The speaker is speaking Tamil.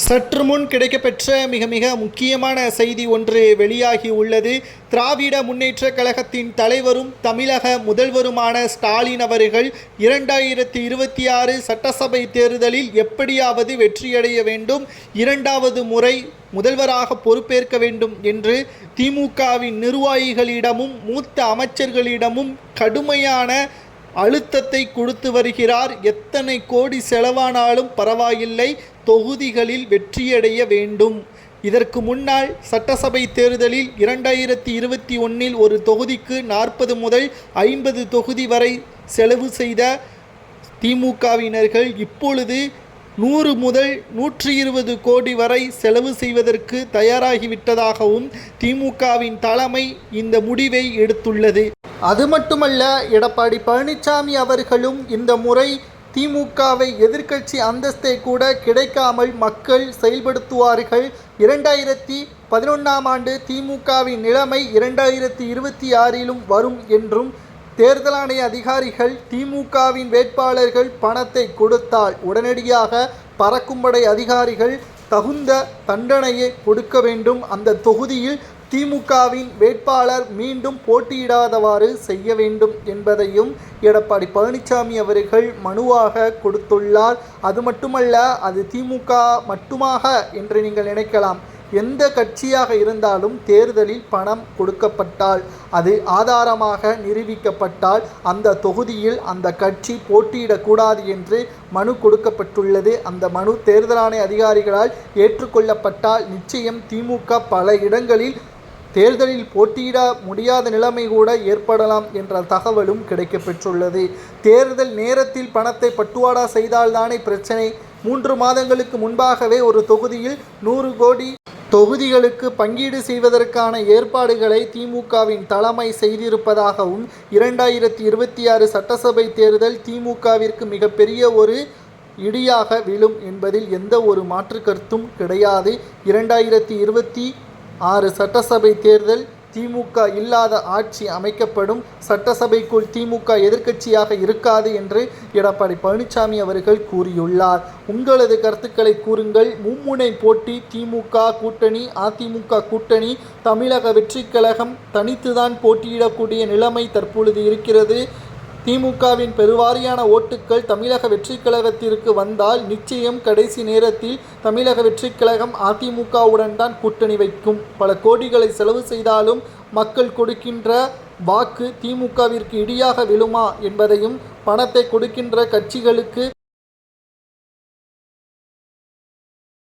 சற்று முன் கிடைக்கப்பெற்ற மிக முக்கியமான செய்தி ஒன்று வெளியாகி உள்ளது. திராவிட முன்னேற்ற கழகத்தின் தலைவரும் தமிழக முதல்வருமான ஸ்டாலின் அவர்கள் 2026 சட்டசபை தேர்தலில் எப்படியாவது வெற்றியடைய வேண்டும், இரண்டாவது முறை முதல்வராக பொறுப்பேற்க வேண்டும் என்று திமுகவின் நிர்வாகிகளிடமும் மூத்த அமைச்சர்களிடமும் கடுமையான அழுத்தத்தை கொடுத்து வருகிறார். எத்தனை கோடி செலவானாலும் பரவாயில்லை, தொகுதிகளில் வெற்றியடைய வேண்டும். இதற்கு முன்னால் சட்டசபை தேர்தலில் 2021 ஒரு தொகுதிக்கு 40 முதல் 50 தொகுதி வரை செலவு செய்த திமுகவினர்கள் இப்பொழுது 100 முதல் 120 கோடி வரை செலவு செய்வதற்கு தயாராகிவிட்டதாகவும் திமுகவின் தலைமை இந்த முடிவை எடுத்துள்ளது. அது மட்டுமல்ல, எடப்பாடி பழனிசாமி அவர்களும் இந்த முறை திமுகவை எதிர்க்கட்சி அந்தஸ்தை கூட கிடைக்காமல் மக்கள் செயல்படுத்துவார்கள். 2011ஆம் ஆண்டு திமுகவின் நிலைமை 2026 வரும் என்றும், தேர்தல் ஆணைய அதிகாரிகள் திமுகவின் வேட்பாளர்கள் பணத்தை கொடுத்தால் உடனடியாக பறக்கும்படை அதிகாரிகள் தகுந்த தண்டனையை கொடுக்க வேண்டும். அந்த தொகுதியில் திமுகவின் வேட்பாளர் மீண்டும் போட்டியிடாதவாறு செய்ய வேண்டும் என்பதையும் எடப்பாடி பழனிசாமி அவர்கள் மனுவாக கொடுத்துள்ளார். அது மட்டுமல்ல, அது திமுக மட்டுமாக என்று நீங்கள் நினைக்கலாம். எந்த கட்சியாக இருந்தாலும் தேர்தலில் பணம் கொடுக்கப்பட்டால், அது ஆதாரமாக நிரூபிக்கப்பட்டால் அந்த தொகுதியில் அந்த கட்சி போட்டியிடக்கூடாது என்று மனு கொடுக்கப்பட்டுள்ளது. அந்த மனு தேர்தல் ஆணைய அதிகாரிகளால் ஏற்றுக்கொள்ளப்பட்டால் நிச்சயம் திமுக பல இடங்களில் தேர்தலில் போட்டியிட முடியாத நிலைமை கூட ஏற்படலாம் என்ற தகவலும் கிடைக்கப்பெற்றுள்ளது. தேர்தல் நேரத்தில் பணத்தை பட்டுவாடா செய்தால்தானே பிரச்சனை. 3 மாதங்களுக்கு முன்பாகவே ஒரு தொகுதியில் 100 கோடி தொகுதிகளுக்கு பங்கீடு செய்வதற்கான ஏற்பாடுகளை திமுகவின் தலைமை செய்திருப்பதாகவும், 2026 சட்டசபை தேர்தல் திமுகவிற்கு மிகப்பெரிய ஒரு இடியாக விழும் என்பதில் எந்த ஒரு மாற்று கருத்தும் கிடையாது. 2026 சட்டசபை தேர்தல் திமுக இல்லாத ஆட்சி அமைக்கப்படும். சட்டசபைக்குள் திமுக எதிர்க்கட்சியாக இருக்காது என்று எடப்பாடி பழனிசாமி அவர்கள் கூறியுள்ளார். உங்களது கருத்துக்களை கூறுங்கள். மும்முனை போட்டி திமுக கூட்டணி, அதிமுக கூட்டணி, தமிழக வெற்றிக் கழகம் தனித்துதான் போட்டியிடக்கூடிய நிலைமை தற்பொழுது இருக்கிறது. திமுகவின் பெருவாரியான ஓட்டுக்கள் தமிழக வெற்றிக் கழகத்திற்கு வந்தால் நிச்சயம் கடைசி நேரத்தில் தமிழக வெற்றிக் கழகம் அதிமுகவுடன் தான் கூட்டணி வைக்கும். பல கோடிகளை செலவு செய்தாலும் மக்கள் கொடுக்கின்ற வாக்கு திமுகவிற்கு இடியாக விழுமா என்பதையும், பணத்தை கொடுக்கின்ற கட்சிகளுக்கு